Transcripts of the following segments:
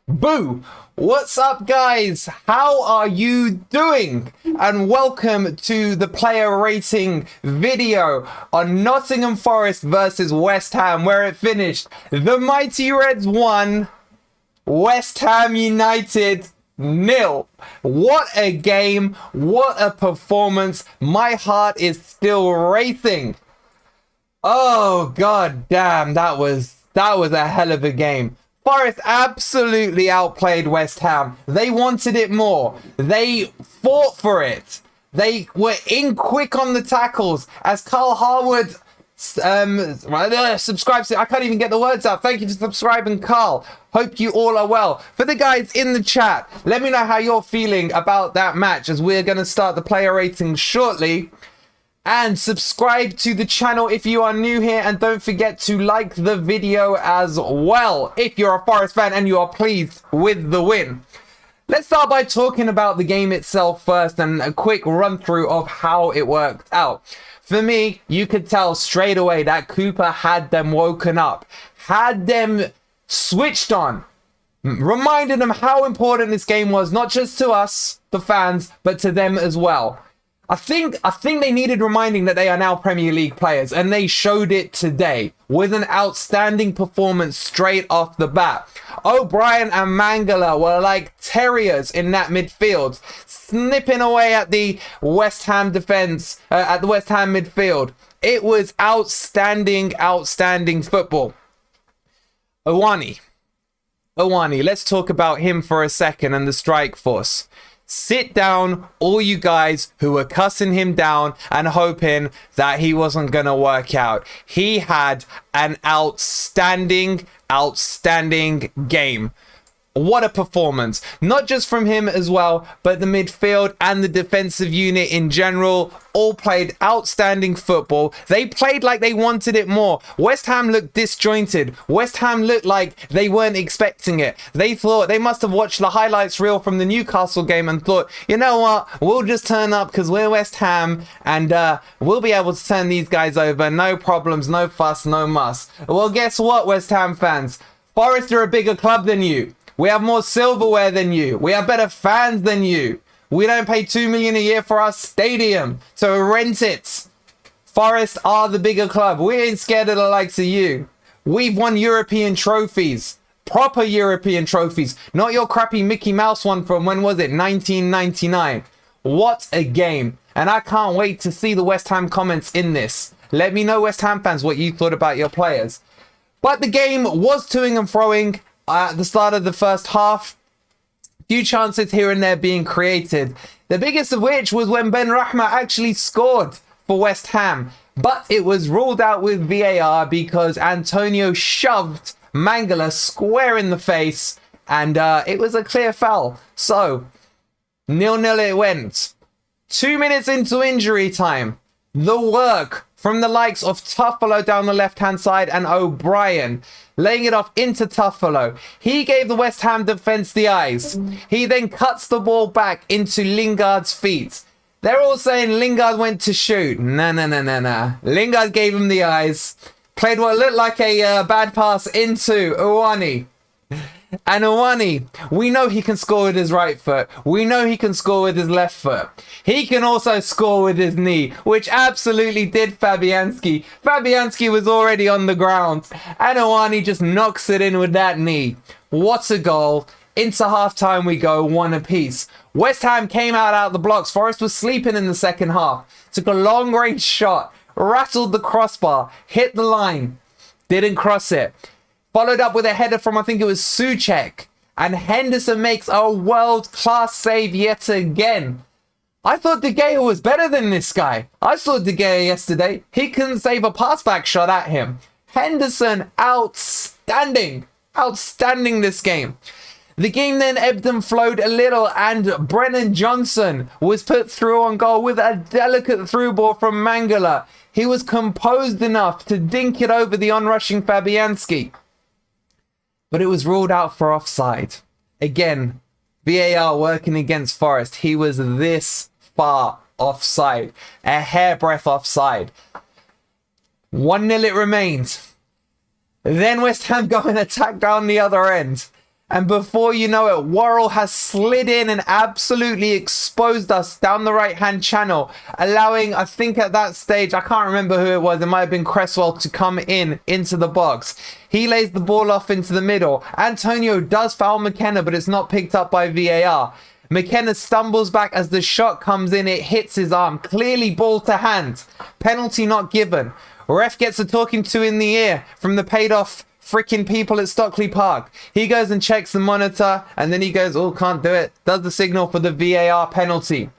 Boo! What's up, guys? How are you doing? And welcome to the player rating video on Nottingham Forest versus West Ham, where it finished. The Mighty Reds won, West Ham United 0. What a game, what a performance. My heart is still racing. Oh god damn, that was a hell of a game. Forest absolutely outplayed West Ham. They wanted it more. They fought for it. They were in quick on the tackles. As Carl Harwood subscribes to, I can't even get the words out. Thank you for subscribing, Carl. Hope you all are well. For the guys in the chat, let me know how you're feeling about that match, as we're going to start the player ratings shortly. And subscribe to the channel if you are new here, and don't forget to like the video as well if you're a Forest fan and you are pleased with the win. Let's start by talking about the game itself first, and a quick run through of how it worked out. For me, you could tell straight away that Cooper had them woken up, had them switched on, reminded them how important this game was, not just to us, the fans, but to them as well. I think they needed reminding that they are now Premier League players, and they showed it today with an outstanding performance straight off the bat. O'Brien and Mangala were like terriers in that midfield, snipping away at the West Ham defense, at the West Ham midfield. It was outstanding football. Awoniyi, let's talk about him for a second and the strike force. Sit down, all you guys who were cussing him down and hoping that he wasn't going to work out. He had an outstanding game. What a performance. Not just from him as well, but the midfield and the defensive unit in general all played outstanding football. They played like they wanted it more. West Ham looked disjointed. West Ham looked like they weren't expecting it. They thought, they must have watched the highlights reel from the Newcastle game and thought, you know what, we'll just turn up because we're West Ham, and we'll be able to turn these guys over. No problems, no fuss, no muss. Well, guess what, West Ham fans? Forest are a bigger club than you. We have more silverware than you. We have better fans than you. We don't pay $2 million a year for our stadium to rent it. Forest are the bigger club. We ain't scared of the likes of you. We've won European trophies. Proper European trophies. Not your crappy Mickey Mouse one from, when was it, 1999. What a game. And I can't wait to see the West Ham comments in this. Let me know, West Ham fans, what you thought about your players. But the game was toing and froing. At the start of the first half, few chances here and there being created. The biggest of which was when Ben Rahma actually scored for West Ham. But it was ruled out with VAR because Antonio shoved Mangala square in the face, and it was a clear foul. So, 0-0 it went. 2 minutes into injury time, the work from the likes of Toffolo down the left-hand side and O'Brien, laying it off into Toffolo. He gave the West Ham defence the eyes. He then cuts the ball back into Lingard's feet. They're all saying Lingard went to shoot. Nah. Lingard gave him the eyes. Played what looked like a bad pass into Awoniyi. And Awoniyi, we know he can score with his right foot. We know he can score with his left foot. He can also score with his knee, which absolutely did Fabianski. Fabianski was already on the ground, and Awoniyi just knocks it in with that knee. What a goal. Into half-time we go, 1 apiece. West Ham came out the blocks. Forest was sleeping in the second half. Took a long-range shot, rattled the crossbar, hit the line, didn't cross it. Followed up with a header from, I think it was Souček. And Henderson makes a world-class save yet again. I thought De Gea was better than this guy. I saw De Gea yesterday. He couldn't save a pass-back shot at him. Henderson, outstanding. Outstanding this game. The game then ebbed and flowed a little, and Brennan Johnson was put through on goal with a delicate through ball from Mangala. He was composed enough to dink it over the onrushing Fabianski. But it was ruled out for offside. Again, VAR working against Forest. He was this far offside. A hairbreadth offside. 1-0 it remains. Then West Ham go and attack down the other end. And before you know it, Worrall has slid in and absolutely exposed us down the right-hand channel, allowing, I think at that stage, I can't remember who it was, it might have been Cresswell, to come into the box. He lays the ball off into the middle. Antonio does foul McKenna, but it's not picked up by VAR. McKenna stumbles back as the shot comes in. It hits his arm. Clearly ball to hand. Penalty not given. Ref gets a talking to in the ear from the paid-off freaking people at Stockley Park. He goes and checks the monitor, and then he goes, oh, can't do it. Does the signal for the VAR penalty.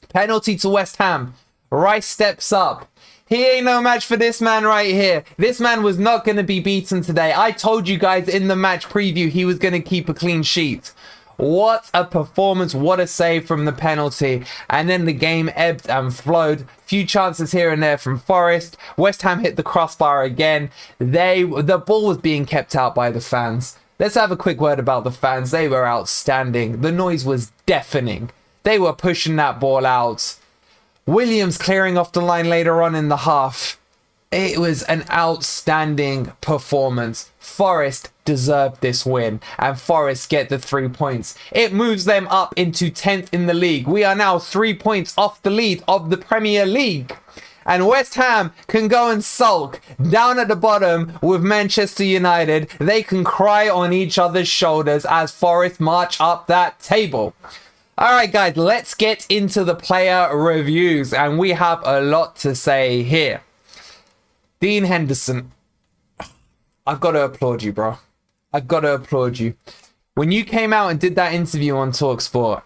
Penalty to West Ham. Rice steps up. He ain't no match for this man right here. This man was not going to be beaten today. I told you guys in the match preview he was going to keep a clean sheet. What a performance. What a save from the penalty. And then the game ebbed and flowed. Few chances here and there from Forest. West Ham hit the crossbar again. The ball was being kept out by the fans. Let's have a quick word about the fans. They were outstanding. The noise was deafening. They were pushing that ball out. Williams clearing off the line later on in the half. It was an outstanding performance. Forest deserved this win, and Forest get the 3 points. It moves them up into 10th in the league. We are now 3 points off the lead of the Premier League. And West Ham can go and sulk down at the bottom with Manchester United. They can cry on each other's shoulders as Forest march up that table. Alright guys, let's get into the player reviews, and we have a lot to say here. Dean Henderson, I've got to applaud you, bro. I've got to applaud you. When you came out and did that interview on TalkSport,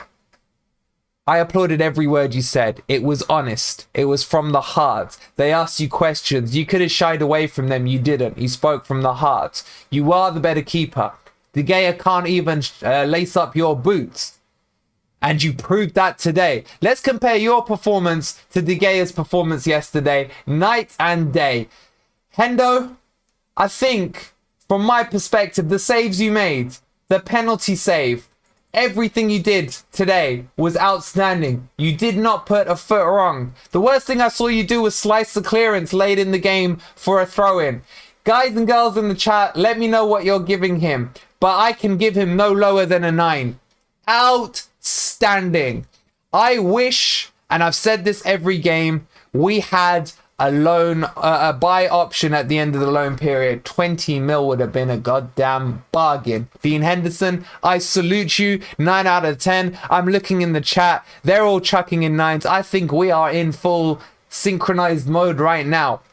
I applauded every word you said. It was honest. It was from the heart. They asked you questions. You could have shied away from them. You didn't. You spoke from the heart. You are the better keeper. De Gea can't even lace up your boots. And you proved that today. Let's compare your performance to De Gea's performance yesterday, night and day. Hendo, I think, from my perspective, the saves you made, the penalty save, everything you did today was outstanding. You did not put a foot wrong. The worst thing I saw you do was slice the clearance late in the game for a throw-in. Guys and girls in the chat, let me know what you're giving him. But I can give him no lower than a 9. Outstanding. I wish, and I've said this every game, we had a buy option at the end of the loan period. 20 mil would have been a goddamn bargain. Dean Henderson, I salute you. 9 out of 10. I'm looking in the chat. They're all chucking in 9s. I think we are in full synchronized mode right now.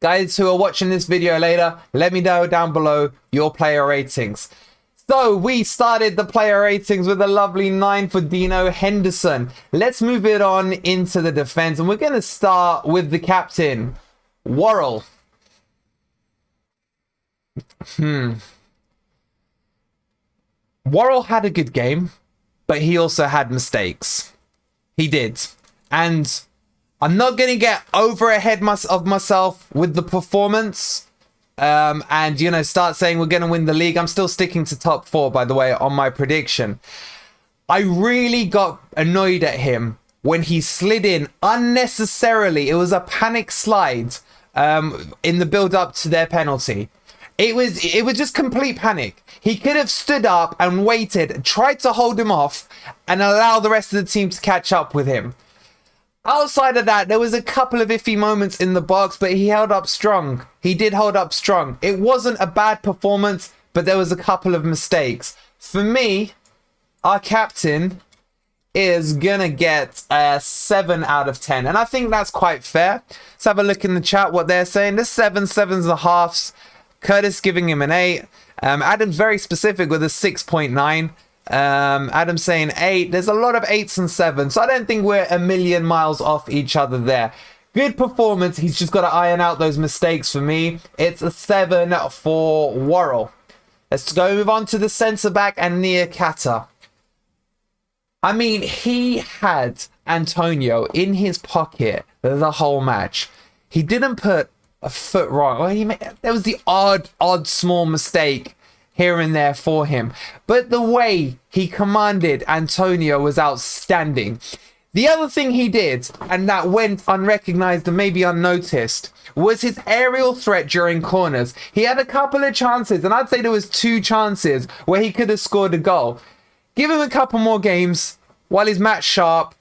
Guys who are watching this video later, let me know down below your player ratings. So we started the player ratings with a lovely 9 for Dino Henderson. Let's move it on into the defense, and we're going to start with the captain, Worrall. Worrall had a good game, but he also had mistakes. He did. And I'm not going to get over ahead of myself with the performance. And, you know, start saying we're going to win the league. I'm still sticking to top 4, by the way, on my prediction. I really got annoyed at him when he slid in unnecessarily. It was a panic slide in the build-up to their penalty. It was just complete panic. He could have stood up and waited, tried to hold him off, and allow the rest of the team to catch up with him. Outside of that, there was a couple of iffy moments in the box, but he held up strong. He did hold up strong. It wasn't a bad performance, but there was a couple of mistakes. For me, our captain is going to get a 7 out of 10. And I think that's quite fair. Let's have a look in the chat what they're saying. There's 7.5s. Curtis giving him an 8. Adam's very specific with a 6.9. Adam's saying 8. There's a lot of 8s and 7s, so I don't think we're a million miles off each other there. Good performance. He's just got to iron out those mistakes for me. It's a 7 for Worrall. Let's go move on to the centre back and Niakhaté. I mean, he had Antonio in his pocket the whole match. He didn't put a foot wrong. Well, there was the odd small mistake here and there for him. But the way he commanded Antonio was outstanding. The other thing he did, and that went unrecognized and maybe unnoticed, was his aerial threat during corners. He had a couple of chances, and I'd say there was 2 chances where he could have scored a goal. Give him a couple more games while he's match sharp,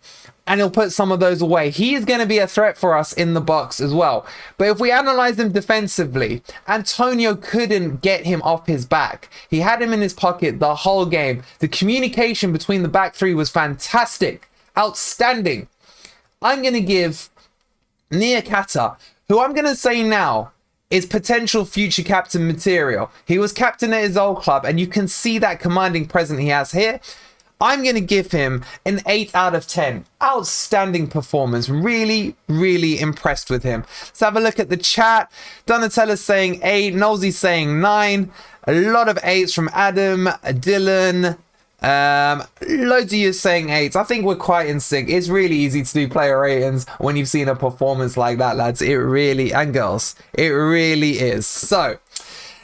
and he'll put some of those away. He is going to be a threat for us in the box as well. But if we analyze him defensively, Antonio couldn't get him off his back. He had him in his pocket the whole game. The communication between the back 3 was fantastic. Outstanding. I'm going to give Niakhaté, who I'm going to say now is potential future captain material. He was captain at his old club, and you can see that commanding presence he has here. I'm going to give him an 8 out of 10. Outstanding performance. Really, really impressed with him. Let's have a look at the chat. Donatella's saying 8. Nosey's saying 9. A lot of 8s from Adam, Dylan. Loads of you saying 8s. I think we're quite in sync. It's really easy to do player ratings when you've seen a performance like that, lads. It really, and girls, it really is. So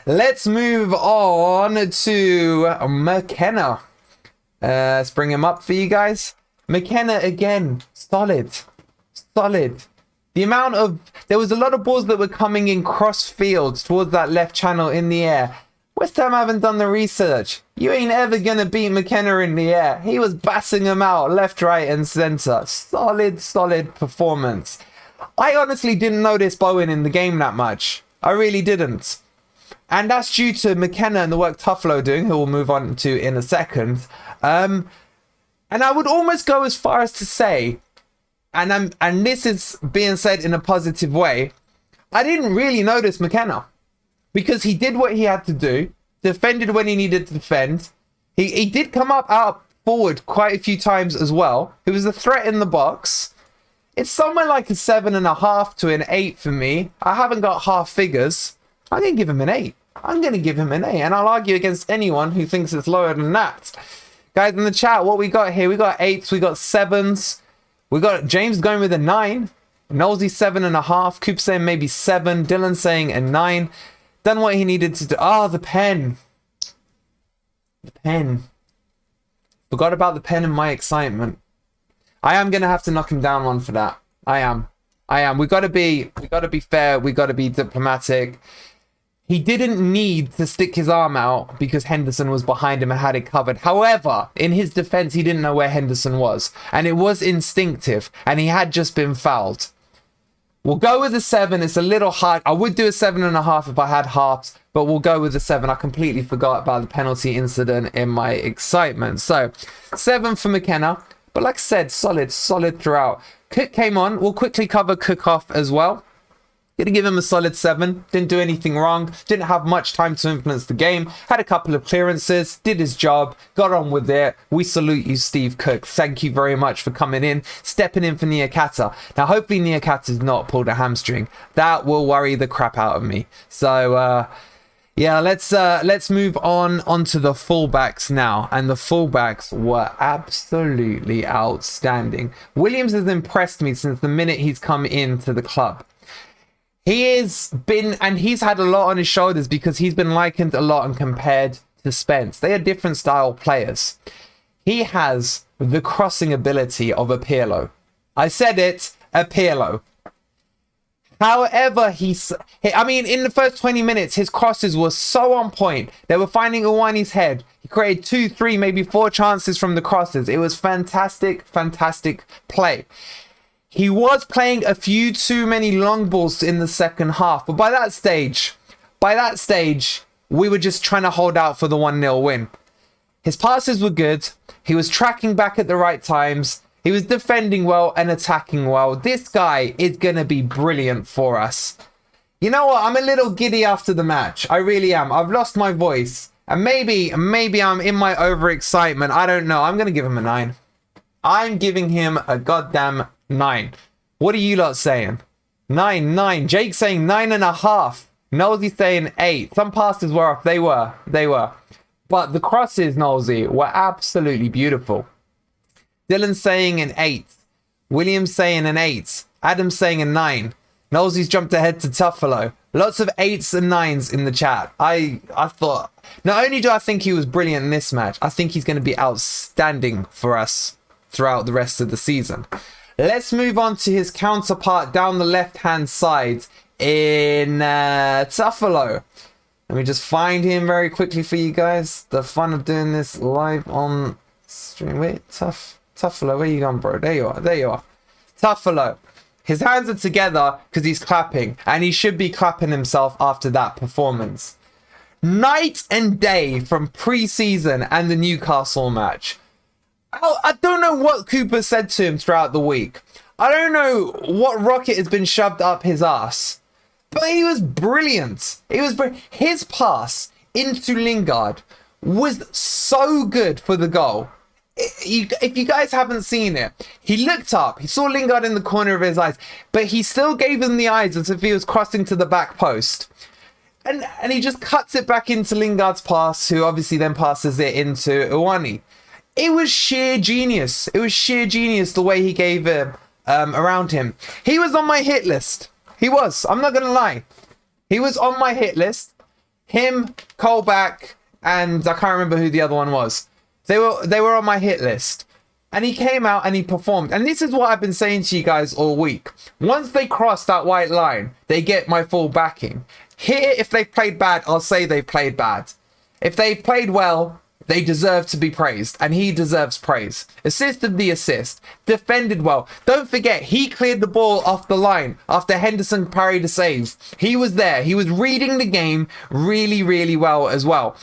let's move on to McKenna. Let's bring him up for you guys. McKenna again, solid. The amount of, there was a lot of balls that were coming in cross fields towards that left channel in the air. West Ham haven't done the research. You ain't ever going to beat McKenna in the air. He was bassing them out left, right and centre. Solid performance. I honestly didn't notice Bowen in the game that much. I really didn't. And that's due to McKenna and the work Toffolo doing, who we'll move on to in a second. And I would almost go as far as to say, and this is being said in a positive way, I didn't really notice McKenna. Because he did what he had to do, defended when he needed to defend. He did come out forward quite a few times as well. He was a threat in the box. It's somewhere like a 7.5 to an 8 for me. I haven't got half figures. I'm going to give him an 8. I'm going to give him an 8. And I'll argue against anyone who thinks it's lower than that. Guys in the chat, what we got here? We got 8s, we got 7s. We got James going with a 9. Nosey 7.5. Coop saying maybe 7. Dylan saying a 9. Done what he needed to do. Oh, the pen. The pen. Forgot about the pen and my excitement. I am going to have to knock him down one for that. I am. We got to be fair. We got to be diplomatic. He didn't need to stick his arm out because Henderson was behind him and had it covered. However, in his defense, he didn't know where Henderson was. And it was instinctive. And he had just been fouled. We'll go with a 7. It's a little hard. I would do a 7.5 if I had halves, but we'll go with a 7. I completely forgot about the penalty incident in my excitement. So 7 for McKenna, but like I said, solid throughout. Cook came on. We'll quickly cover Cook off as well. Gonna give him a solid 7. Didn't do anything wrong. Didn't have much time to influence the game. Had a couple of clearances. Did his job. Got on with it. We salute you, Steve Cook. Thank you very much for coming in. Stepping in for Niakhaté. Now, hopefully Niakhaté's not pulled a hamstring. That will worry the crap out of me. So, yeah, let's move on onto the fullbacks now. And the fullbacks were absolutely outstanding. Williams has impressed me since the minute he's come into the club. He's had a lot on his shoulders because he's been likened a lot and compared to Spence. They are different style players. He has the crossing ability of a Pirlo. I said it, a Pirlo. However, in the first 20 minutes, his crosses were so on point. They were finding Awoniyi's head. He created 2, 3, maybe 4 chances from the crosses. It was fantastic play. He was playing a few too many long balls in the second half. But by that stage, we were just trying to hold out for the 1-0 win. His passes were good. He was tracking back at the right times. He was defending well and attacking well. This guy is going to be brilliant for us. You know what? I'm a little giddy after the match. I really am. I've lost my voice. And maybe I'm in my overexcitement. I don't know. I'm going to give him a 9. I'm giving him a goddamn 9. What are you lot saying? 9. Jake saying 9.5. Nosey saying 8. Some passes were off. They were. But the crosses, Nosey, were absolutely beautiful. Dylan saying an 8. Williams saying an 8. Adam saying a 9. Nosey's jumped ahead to Toffolo. Lots of 8s and 9s in the chat. I thought, not only do I think he was brilliant in this match, I think he's going to be outstanding for us throughout the rest of the season. Let's move on to his counterpart down the left-hand side in Toffolo. Let me just find him very quickly for you guys. The fun of doing this live on stream. Wait, Toffolo, where you gone, bro? There you are. There you are. Toffolo. His hands are together because he's clapping, and he should be clapping himself after that performance. Night and day from pre-season and the Newcastle match. I don't know what Cooper said to him throughout the week. I don't know what rocket has been shoved up his ass. But he was brilliant. His pass into Lingard was so good for the goal. If you guys haven't seen it, he looked up, he saw Lingard in the corner of his eyes, but he still gave him the eyes as if he was crossing to the back post. And he just cuts it back into Lingard's pass, who obviously then passes it into Awoniyi. It was sheer genius. It was sheer genius the way he gave it around him. He was on my hit list. He was. I'm not going to lie. He was on my hit list. Him, Colback, and I can't remember who the other one was. They were on my hit list. And he came out and he performed. And this is what I've been saying to you guys all week. Once they cross that white line, they get my full backing. Here, if they've played bad, I'll say they've played bad. If they've played well, they deserve to be praised. And he deserves praise. Assisted the assist. Defended well. Don't forget, he cleared the ball off the line after Henderson parried a save. He was there. He was reading the game really, really well as well.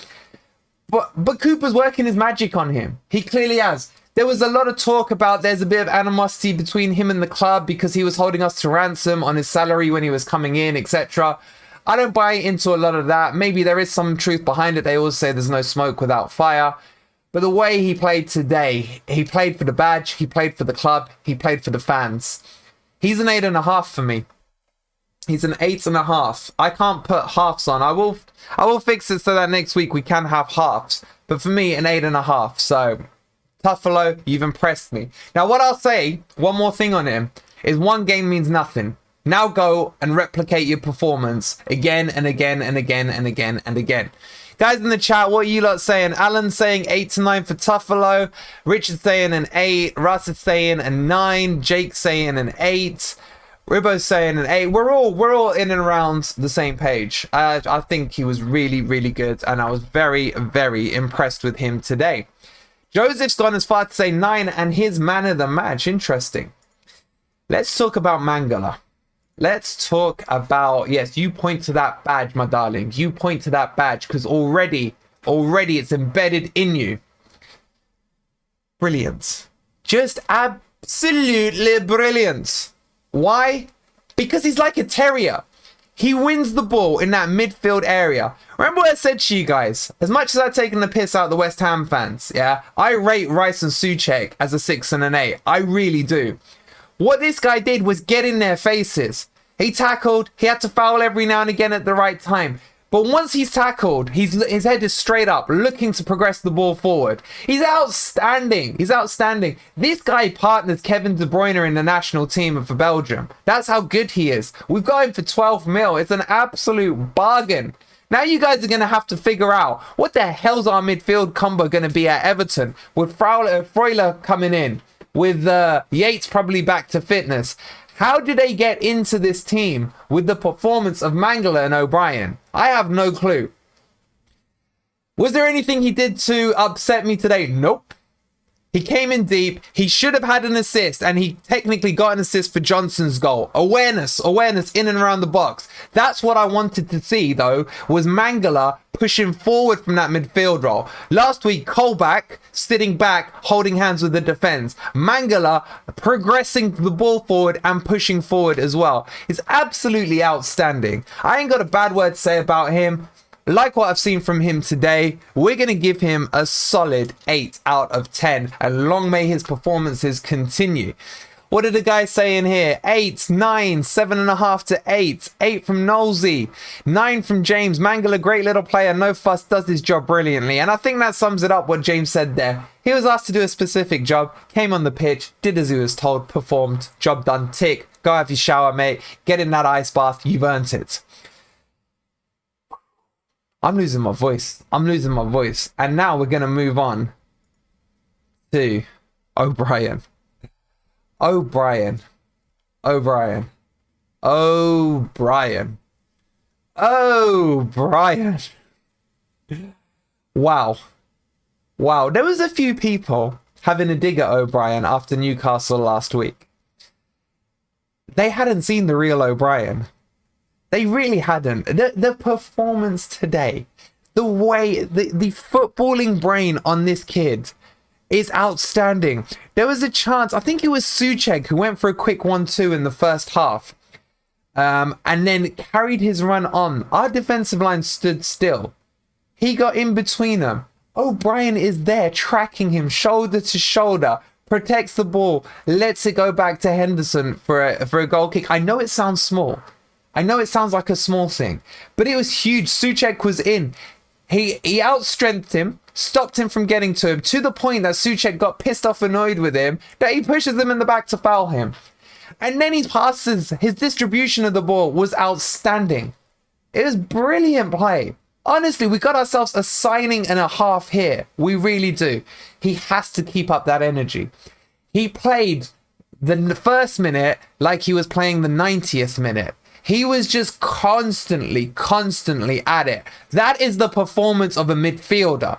But Cooper's working his magic on him. He clearly has. There was a lot of talk about there's a bit of animosity between him and the club because he was holding us to ransom on his salary when he was coming in, etc. I don't buy into a lot of that. Maybe there is some truth behind it. They always say there's no smoke without fire. But the way he played today, he played for the badge, he played for the club, he played for the fans. He's an 8.5 for me. He's an 8.5. I can't put halves on. I will fix it so that next week we can have halves. But for me, an 8.5. So, Toffolo, you've impressed me. Now, what I'll say, one more thing on him, is one game means nothing. Now go and replicate your performance again and again and again and again and again. Guys in the chat, what are you lot saying? Alan's saying 8 to 9 for Toffolo. Richard's saying an 8. Russ is saying a 9. Jake's saying an 8. Ribbo's saying an 8. We're all in and around the same page. I think he was really, really good, and I was very, very impressed with him today. Joseph's gone as far to say 9 and his man of the match. Interesting. Let's talk about Mangala. Let's talk about, yes, you point to that badge, my darling. You point to that badge because already it's embedded in you. Brilliant. Just absolutely brilliant. Why? Because he's like a terrier. He wins the ball in that midfield area. Remember what I said to you guys? As much as I've taken the piss out of the West Ham fans, yeah, I rate Rice and Souček as a 6 and an 8. I really do. What this guy did was get in their faces. He tackled. He had to foul every now and again at the right time. But once he's tackled, his head is straight up, looking to progress the ball forward. He's outstanding. He's outstanding. This guy partners Kevin De Bruyne in the national team for Belgium. That's how good he is. We've got him for 12 mil. It's an absolute bargain. Now you guys are going to have to figure out what the hell's our midfield combo going to be at Everton with Freuler coming in, with Yates probably back to fitness. How do they get into this team with the performance of Mangala and O'Brien? I have no clue. Was there anything he did to upset me today? Nope. He came in deep. He should have had an assist, and he technically got an assist for Johnson's goal. Awareness in and around the box. That's what I wanted to see, though, was Mangala pushing forward from that midfield role. Last week, Colback sitting back, holding hands with the defense. Mangala progressing the ball forward and pushing forward as well. It's absolutely outstanding. I ain't got a bad word to say about him. Like what I've seen from him today, we're going to give him a solid 8 out of 10. And long may his performances continue. What did the guy say in here? 8, 9, 7.5 to 8. 8 from Knowlesy. 9 from James. Mangala, great little player. No fuss, does his job brilliantly. And I think that sums it up what James said there. He was asked to do a specific job. Came on the pitch. Did as he was told. Performed. Job done. Tick. Go have your shower, mate. Get in that ice bath. You've earned it. I'm losing my voice. And now we're going to move on to O'Brien. O'Brien. O'Brien. O'Brien. O'Brien. Wow. Wow. There was a few people having a dig at O'Brien after Newcastle last week. They hadn't seen the real O'Brien. They really hadn't. The performance today, the way, the footballing brain on this kid is outstanding. There was a chance, I think it was Souček who went for a quick 1-2 in the first half. And then carried his run on. Our defensive line stood still. He got in between them. O'Brien is there tracking him shoulder to shoulder, protects the ball, lets it go back to Henderson for a goal kick. I know it sounds small. I know it sounds like a small thing, but it was huge. Souček was in. He outstrengthened him, stopped him from getting to him, to the point that Souček got pissed off, annoyed with him, that he pushes him in the back to foul him. And then he passes. His distribution of the ball was outstanding. It was brilliant play. Honestly, we got ourselves a signing and a half here. We really do. He has to keep up that energy. He played the first minute like he was playing the 90th minute. He was just constantly at it. That is the performance of a midfielder.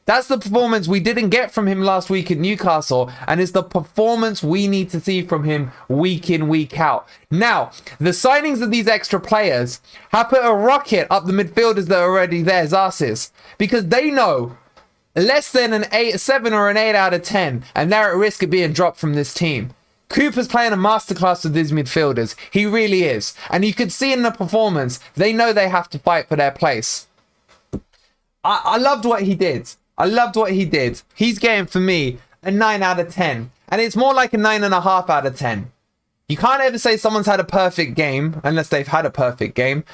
That's the performance we didn't get from him last week at Newcastle, and it's the performance we need to see from him week in, week out. Now, the signings of these extra players have put a rocket up the midfielders that are already theirs asses, because they know less than a 7 or an 8 out of 10, and they're at risk of being dropped from this team. Cooper's playing a masterclass with these midfielders. He really is. And you could see in the performance, they know they have to fight for their place. I loved what he did. I loved what he did. He's getting, for me, a 9 out of 10. And it's more like a 9.5 out of 10. You can't ever say someone's had a perfect game, unless they've had a perfect game.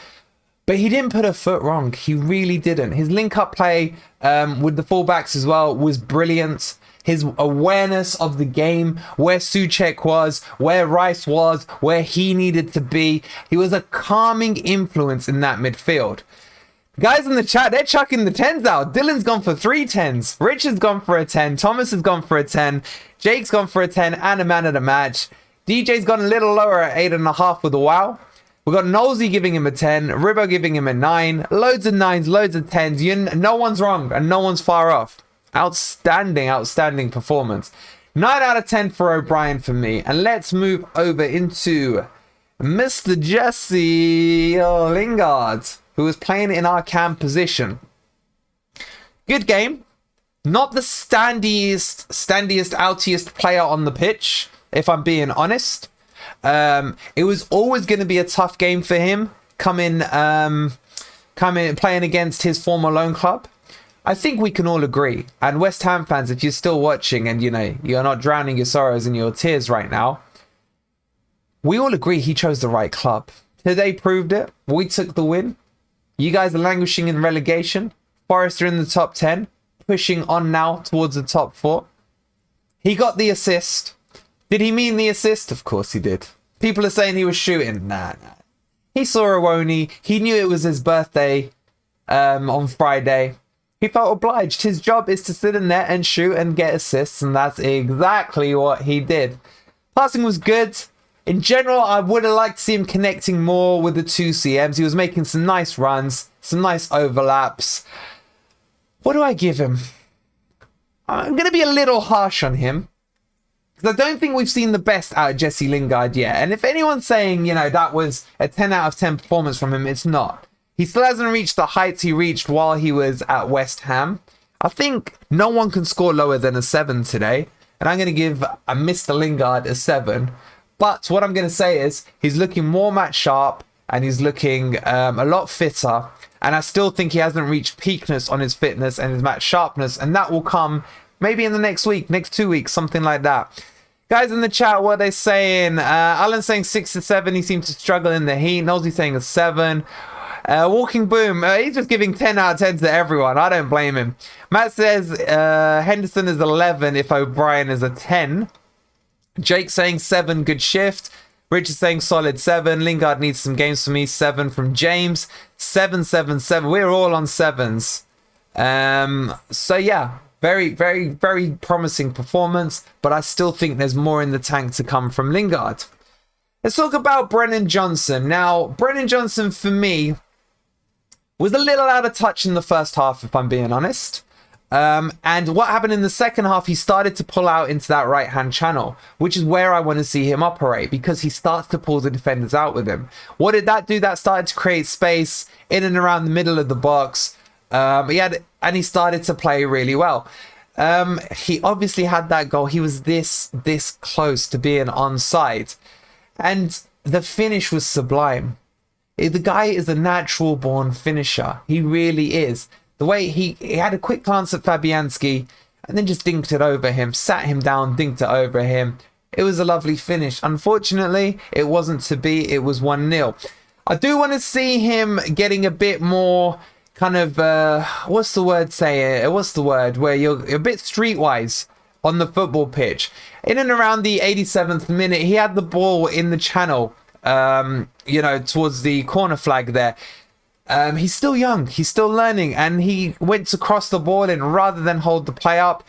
But he didn't put a foot wrong. He really didn't. His link-up play with the fullbacks as well was brilliant. His awareness of the game, where Souček was, where Rice was, where he needed to be. He was a calming influence in that midfield. Guys in the chat, they're chucking the 10s out. Dylan's gone for 3 10s. Rich has gone for a 10. Thomas has gone for a 10. Jake's gone for a 10 and a man of the match. DJ's gone a little lower at 8.5 with a wow. We've got Nosey giving him a 10. Ribbo giving him a 9. Loads of 9s, loads of 10s. No one's wrong and no one's far off. Outstanding performance. 9 out of 10 for O'Brien for me. And let's move over into Mr. Jesse Lingard, who was playing in our cam position. Good game. Not the standiest, outiest player on the pitch, if I'm being honest. It was always going to be a tough game for him coming playing against his former loan club. I think we can all agree, and West Ham fans, if you're still watching and you're not drowning your sorrows in your tears right now, we all agree he chose the right club. Today proved it. We took the win. You guys are languishing in relegation. Forest are in the top 10, pushing on now towards the top 4. He got the assist. Did he mean the assist? Of course he did. People are saying he was shooting. Nah. He saw Awoniyi. He knew it was his birthday on Friday. He felt obliged. His job is to sit in there and shoot and get assists, and that's exactly what he did. Passing was good. In general, I would have liked to see him connecting more with the 2 CMs. He was making some nice runs, some nice overlaps. What do I give him? I'm going to be a little harsh on him, because I don't think we've seen the best out of Jesse Lingard yet. And if anyone's saying, that was a 10 out of 10 performance from him, it's not. He still hasn't reached the heights he reached while he was at West Ham. I think no one can score lower than a 7 today. And I'm going to give a Mr. Lingard a 7. But what I'm going to say is he's looking more match sharp and he's looking a lot fitter. And I still think he hasn't reached peakness on his fitness and his match sharpness. And that will come maybe in the next week, next 2 weeks, something like that. Guys in the chat, what are they saying? Alan's saying 6 to 7. He seems to struggle in the heat. Nosey's saying a 7. Walking Boom, he's just giving 10 out of 10s to everyone. I don't blame him. Matt says Henderson is 11 if O'Brien is a 10. Jake saying 7, good shift. Richard saying solid 7. Lingard needs some games for me. 7 from James. 7, 7, 7. We're all on 7s. So yeah, Very, very, very promising performance, but I still think there's more in the tank to come from Lingard. Let's talk about Brennan Johnson. Now, Brennan Johnson, for me, was a little out of touch in the first half, if I'm being honest. And what happened in the second half, he started to pull out into that right-hand channel, which is where I want to see him operate, because he starts to pull the defenders out with him. What did that do? That started to create space in and around the middle of the box. He started to play really well. He obviously had that goal. He was this close to being onside. And the finish was sublime. The guy is a natural born finisher. He really is. The way he had a quick glance at Fabianski and then just dinked it over him, sat him down, dinked it over him. It was a lovely finish. Unfortunately, it wasn't to be. It was 1-0. I do want to see him getting a bit more kind of, what's the word where you're a bit streetwise on the football pitch. In and around the 87th minute, he had the ball in the channel, towards the corner flag there. He's still young, he's still learning, and he went to cross the ball in rather than hold the play up.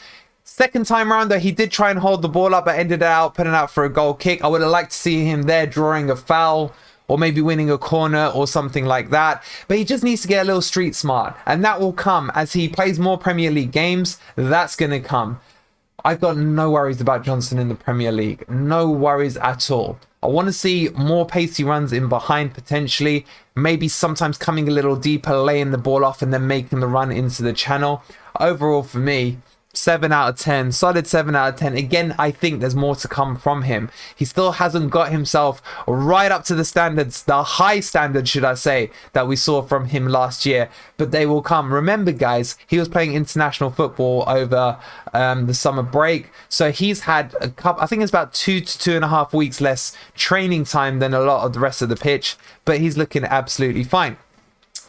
Second time around, though, he did try and hold the ball up, but ended up putting out for a goal kick. I would have liked to see him there drawing a foul, or maybe winning a corner or something like that. But he just needs to get a little street smart, and that will come as he plays more Premier League games. That's going to come. I've got no worries about Johnson in the Premier League. No worries at all. I want to see more pacey runs in behind potentially. Maybe sometimes coming a little deeper, laying the ball off and then making the run into the channel. Overall for me, 7 out of 10. Solid 7 out of 10. Again, I think there's more to come from him. He still hasn't got himself right up to the standards, the high standards, should I say, that we saw from him last year. But they will come. Remember, guys, he was playing international football over the summer break. So he's had a couple, I think it's about 2 to 2.5 weeks less training time than a lot of the rest of the pitch. But he's looking absolutely fine.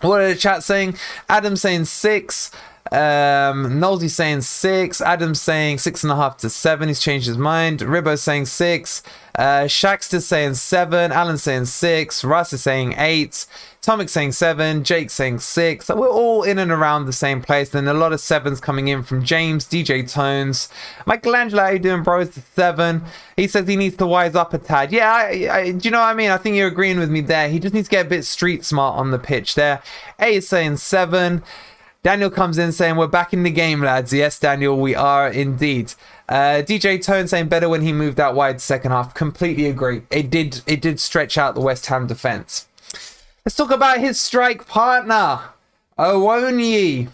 What are the chat saying? Adam saying 6. Nolsey saying 6. Adam's saying 6.5 to 7. He's changed his mind. Ribbo saying 6. Shaxter saying 7. Alan saying 6. Russ is saying 8. Tomic saying 7. Jake saying 6. So we're all in and around the same place. Then a lot of 7s coming in from James, DJ Tones. Michelangelo, how you doing, bro? It's 7. He says he needs to wise up a tad. Yeah, do you know what I mean? I think you're agreeing with me there. He just needs to get a bit street smart on the pitch there. A is saying 7. Daniel comes in saying, we're back in the game, lads. Yes, Daniel, we are indeed. DJ Tone saying better when he moved out wide second half. Completely agree. It did stretch out the West Ham defence. Let's talk about his strike partner, Awoniyi.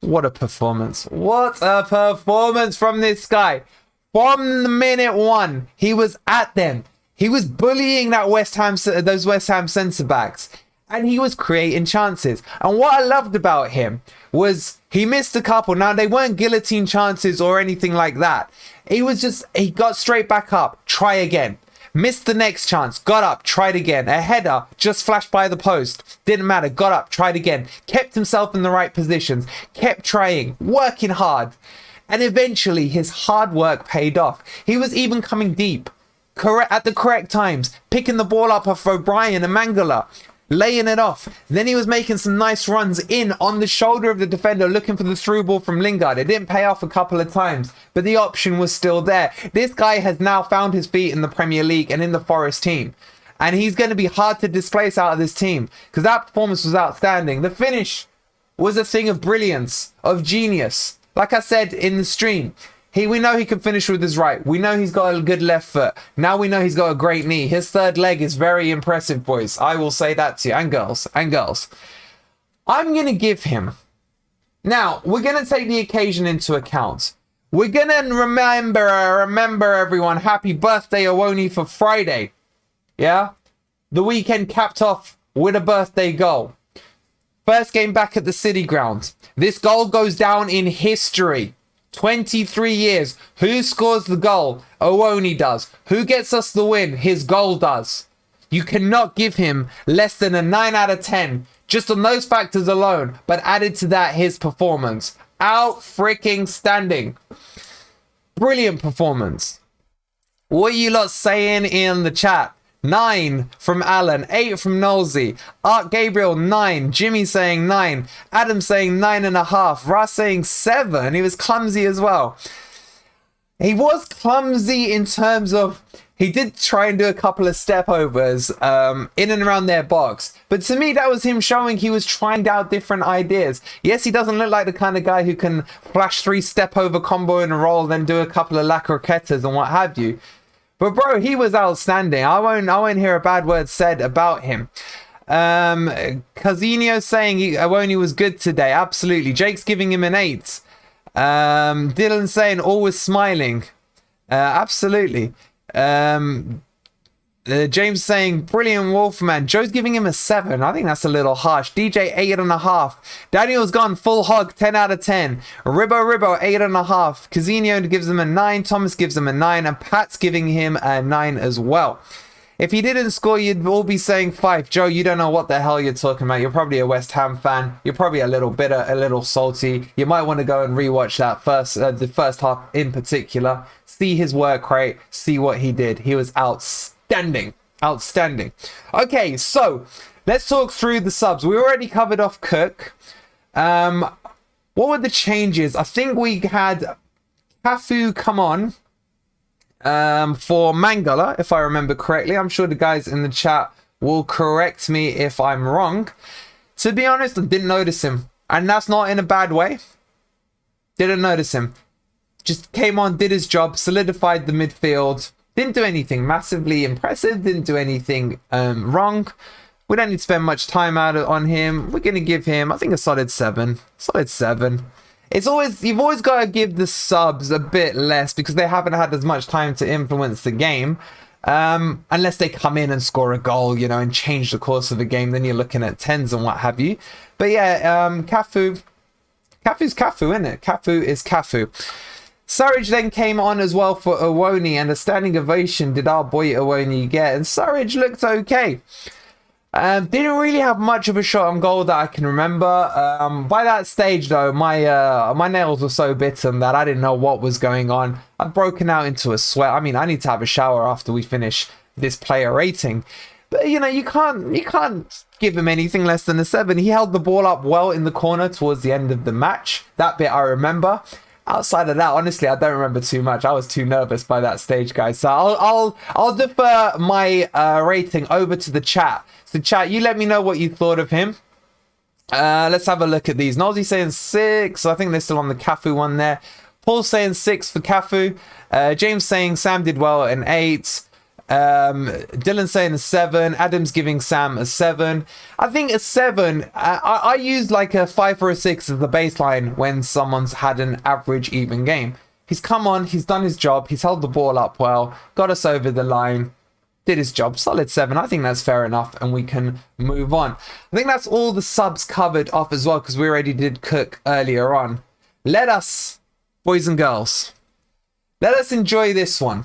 What a performance. What a performance from this guy. From the minute one, he was at them. He was bullying those West Ham centre-backs. And he was creating chances. And what I loved about him was he missed a couple. Now, they weren't guillotine chances or anything like that. He got straight back up. Try again. Missed the next chance. Got up. Tried again. A header just flashed by the post. Didn't matter. Got up. Tried again. Kept himself in the right positions. Kept trying. Working hard. And eventually, his hard work paid off. He was even coming deep. At the correct times. Picking the ball up off O'Brien and Mangala. Laying it off. Then he was making some nice runs in on the shoulder of the defender, looking for the through ball from Lingard. It didn't pay off a couple of times, but the option was still there. This guy has now found his feet in the Premier League and in the Forest team. And he's going to be hard to displace out of this team because that performance was outstanding. The finish was a thing of brilliance, of genius. Like I said in the stream, we know he can finish with his right. We know he's got a good left foot. Now we know he's got a great knee. His third leg is very impressive, boys. I will say that to you. And girls. I'm going to give him... Now, we're going to take the occasion into account. We're going to remember everyone. Happy birthday, Awoniyi, for Friday. Yeah? The weekend capped off with a birthday goal. First game back at the City Ground. This goal goes down in history. 23 years. Who scores the goal? Awoniyi does. Who gets us the win? His goal does. You cannot give him less than a 9 out of 10 just on those factors alone, but added to that his performance. Out freaking standing. Brilliant performance. What are you lot saying in the chat? 9 from Alan, 8 from Nolsey, Art Gabriel 9, Jimmy saying 9, Adam saying 9.5, Russ saying 7. He was clumsy as well. He was clumsy in terms of he did try and do a couple of step overs in and around their box. But to me, that was him showing he was trying out different ideas. Yes, he doesn't look like the kind of guy who can flash 3 step over combo in a roll, then do a couple of La Croquetas and what have you. But bro, he was outstanding. I won't hear a bad word said about him. Casino saying Awoniyi was good today. Absolutely. Jake's giving him an 8. Dylan saying always smiling. Absolutely. James saying brilliant Wolfman. Joe's giving him a 7. I think that's a little harsh. DJ 8.5. Daniel's gone full hog, 10 out of 10. Ribbo 8.5. Casino gives him a 9. Thomas gives him a 9, and Pat's giving him a 9 as well. If he didn't score, you'd all be saying 5. Joe, you don't know what the hell you're talking about. You're probably a West Ham fan. You're probably a little bitter, a little salty. You might want to go and rewatch that the first half in particular. See his work rate. See what he did. He was outstanding. Outstanding. Okay, so let's talk through the subs. We already covered off Cook. What were the changes? I think we had Cafu come on for Mangala, if I remember correctly. I'm sure the guys in the chat will correct me if I'm wrong. To be honest, I didn't notice him. And that's not in a bad way. Didn't notice him. Just came on, did his job, solidified the midfield. Didn't do anything massively impressive. Didn't do anything wrong. We don't need to spend much time on him. We're going to give him, I think, a solid 7. Solid 7. It's always, you've always got to give the subs a bit less because they haven't had as much time to influence the game. Unless they come in and score a goal, you know, and change the course of the game, then you're looking at 10s and what have you. But yeah, Cafu's Cafu, isn't it? Cafu is Cafu. Surridge then came on as well for Awoniyi, and a standing ovation did our boy Awoniyi get, and Surridge looked okay. Didn't really have much of a shot on goal that I can remember. By that stage though, my nails were so bitten that I didn't know what was going on. I'd broken out into a sweat. I mean, I need to have a shower after we finish this player rating. But you know, you can't give him anything less than a 7. He held the ball up well in the corner towards the end of the match. That bit I remember. Outside of that, honestly, I don't remember too much. I was too nervous by that stage, guys. So I'll defer my rating over to the chat. So chat, you let me know what you thought of him. Let's have a look at these. Nolsey saying 6. I think they're still on the Cafu one there. Paul saying 6 for Cafu. James saying Sam did well, an 8. Dylan saying a 7. Adam's giving Sam a 7. I think a 7. I use like a 5 or a 6 as the baseline when someone's had an average even game. He's come on, he's done his job, he's held the ball up well, got us over the line, did his job. Solid 7. I think that's fair enough, and we can move on. I think that's all the subs covered off as well, because we already did Cook earlier on. Let us, boys and girls, let us enjoy this one.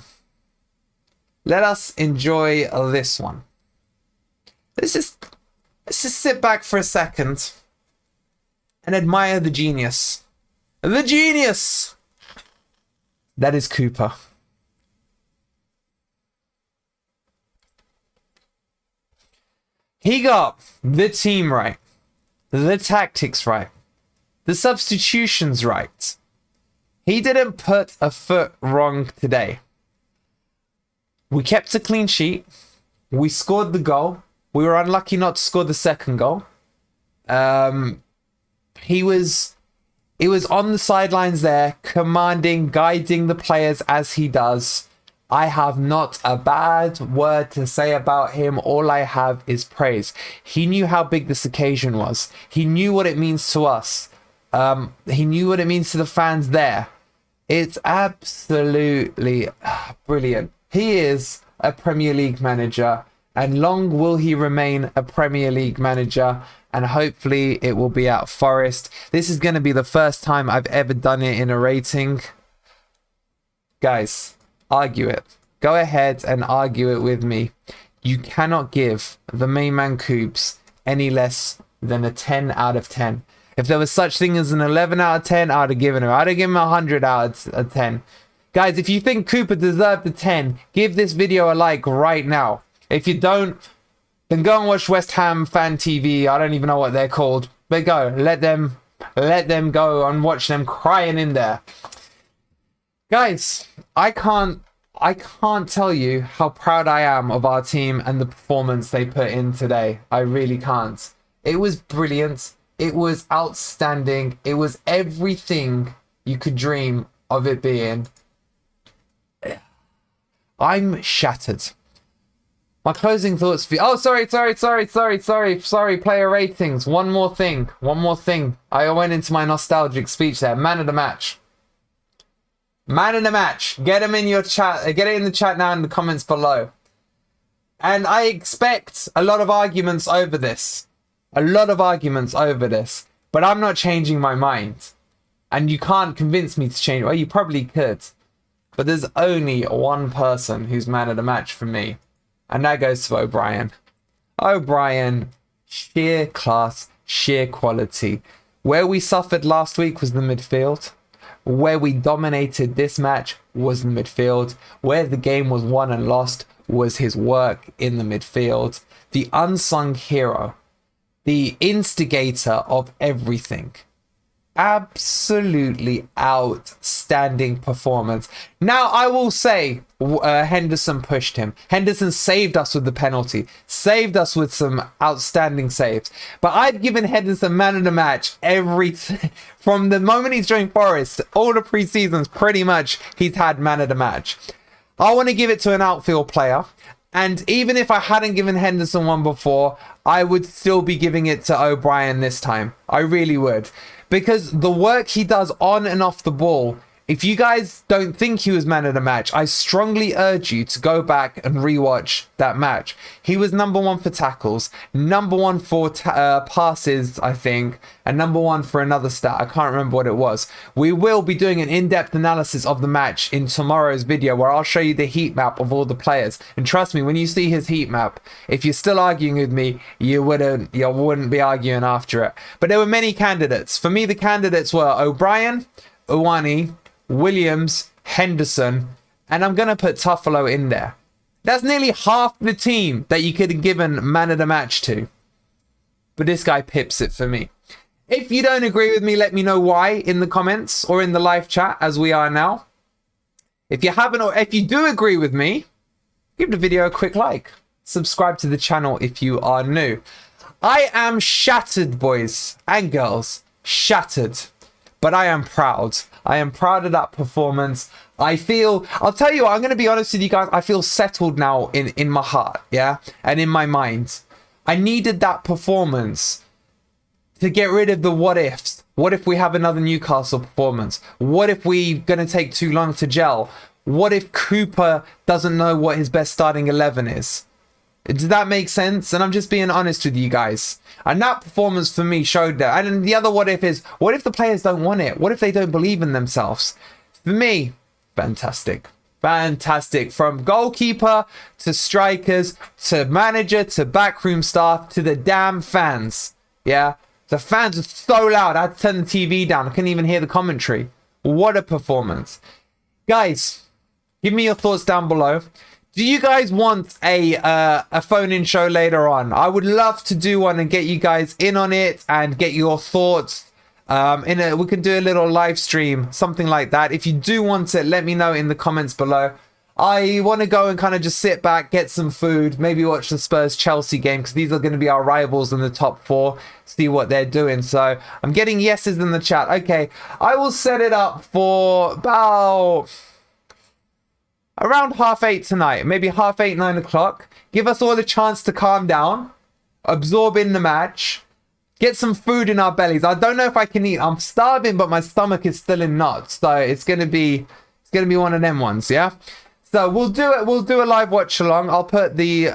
Let us enjoy this one. Let's just sit back for a second and admire the genius. The genius! That is Cooper. He got the team right, the tactics right, the substitutions right. He didn't put a foot wrong today. We kept a clean sheet. We scored the goal. We were unlucky not to score the second goal. He was on the sidelines there, commanding, guiding the players as he does. I have not a bad word to say about him. All I have is praise. He knew how big this occasion was. He knew what it means to us. He knew what it means to the fans there. It's absolutely brilliant. He is a Premier League manager, and long will he remain a Premier League manager, and hopefully it will be at Forest. This is going to be the first time I've ever done it in a rating. Guys, argue it. Go ahead and argue it with me. You cannot give the main man Coops any less than a 10 out of 10. If there was such thing as an 11 out of 10, I'd have given him. I'd have given him 100 out of 10. Guys, if you think Cooper deserved a 10, give this video a like right now. If you don't, then go and watch West Ham Fan TV. I don't even know what they're called. But go, let them go and watch them crying in there. Guys, I can't tell you how proud I am of our team and the performance they put in today. I really can't. It was brilliant. It was outstanding. It was everything you could dream of it being. I'm shattered. My closing thoughts for you. Oh, sorry, player ratings. One more thing. I went into my nostalgic speech there. Man of the match. Man of the match. Get him in your chat. Get it in the chat now in the comments below. And I expect a lot of arguments over this. But I'm not changing my mind. And you can't convince me to change. Well, you probably could. But there's only one person who's man of the match for me. And that goes to O'Brien. O'Brien, sheer class, sheer quality. Where we suffered last week was the midfield. Where we dominated this match was the midfield. Where the game was won and lost was his work in the midfield. The unsung hero. The instigator of everything. Absolutely outstanding performance. Now, I will say Henderson pushed him. Henderson saved us with the penalty. Saved us with some outstanding saves. But I've given Henderson man of the match from the moment he's joined Forest. All the pre-seasons, pretty much, he's had man of the match. I want to give it to an outfield player. And even if I hadn't given Henderson one before, I would still be giving it to O'Brien this time. I really would. Because the work he does on and off the ball, if you guys don't think he was man of the match, I strongly urge you to go back and rewatch that match. He was number one for tackles, number one for passes, I think, and number one for another stat. I can't remember what it was. We will be doing an in-depth analysis of the match in tomorrow's video where I'll show you the heat map of all the players. And trust me, when you see his heat map, if you're still arguing with me, you wouldn't be arguing after it. But there were many candidates. For me, the candidates were O'Brien, Awoniyi, Williams, Henderson, and I'm going to put Toffolo in there. That's nearly half the team that you could have given man of the match to. But this guy pips it for me. If you don't agree with me, let me know why in the comments or in the live chat as we are now. If you haven't, or if you do agree with me, give the video a quick like. Subscribe to the channel if you are new. I am shattered, boys and girls. Shattered. But I am proud. I am proud of that performance. I'll tell you what, I'm going to be honest with you guys. I feel settled now in my heart, yeah? And in my mind. I needed that performance to get rid of the what ifs. What if we have another Newcastle performance? What if we're going to take too long to gel? What if Cooper doesn't know what his best starting 11 is? Does that make sense? And I'm just being honest with you guys. And that performance for me showed that. And the other what if is, what if the players don't want it? What if they don't believe in themselves? For me, fantastic. Fantastic. From goalkeeper to strikers to manager to backroom staff to the damn fans. Yeah? The fans are so loud. I had to turn the TV down. I couldn't even hear the commentary. What a performance. Guys, give me your thoughts down below. Do you guys want a phone-in show later on? I would love to do one and get you guys in on it and get your thoughts. We can do a little live stream, something like that. If you do want it, let me know in the comments below. I want to go and kind of just sit back, get some food, maybe watch the Spurs-Chelsea game because these are going to be our rivals in the top four. See what they're doing. So I'm getting yeses in the chat. Okay, I will set it up for about around 8:30 tonight, maybe 8:30, 9 o'clock. Give us all a chance to calm down, absorb in the match, get some food in our bellies. I don't know if I can eat. I'm starving, but my stomach is still in knots. So it's gonna be one of them ones, yeah. So we'll do it. We'll do a live watch along. I'll put the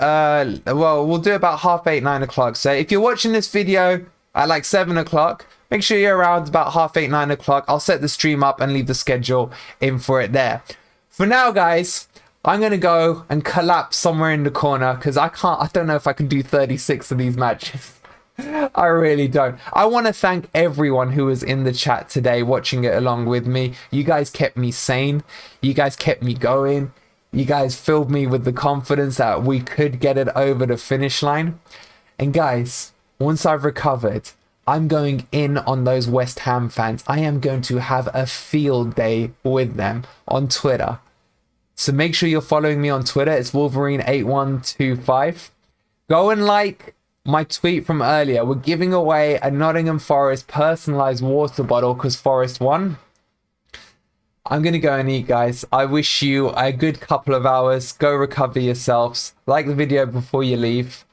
we'll do about 8:30, 9 o'clock. So if you're watching this video at like 7 o'clock, make sure you're around about 8:30, 9 o'clock. I'll set the stream up and leave the schedule in for it there. For now, guys, I'm going to go and collapse somewhere in the corner because I don't know if I can do 36 of these matches. I really don't. I want to thank everyone who was in the chat today watching it along with me. You guys kept me sane. You guys kept me going. You guys filled me with the confidence that we could get it over the finish line. And guys, once I've recovered, I'm going in on those West Ham fans. I am going to have a field day with them on Twitter. So make sure you're following me on Twitter. It's Wolverine8125. Go and like my tweet from earlier. We're giving away a Nottingham Forest personalized water bottle because Forest won. I'm going to go and eat, guys. I wish you a good couple of hours. Go recover yourselves. Like the video before you leave.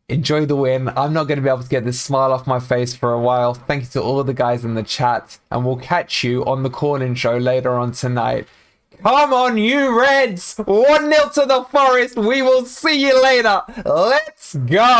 Enjoy the win. I'm not going to be able to get this smile off my face for a while. Thank you to all the guys in the chat. And we'll catch you on the call-in show later on tonight. Come on, you Reds! 1-0 to the Forest. We will see you later. Let's go!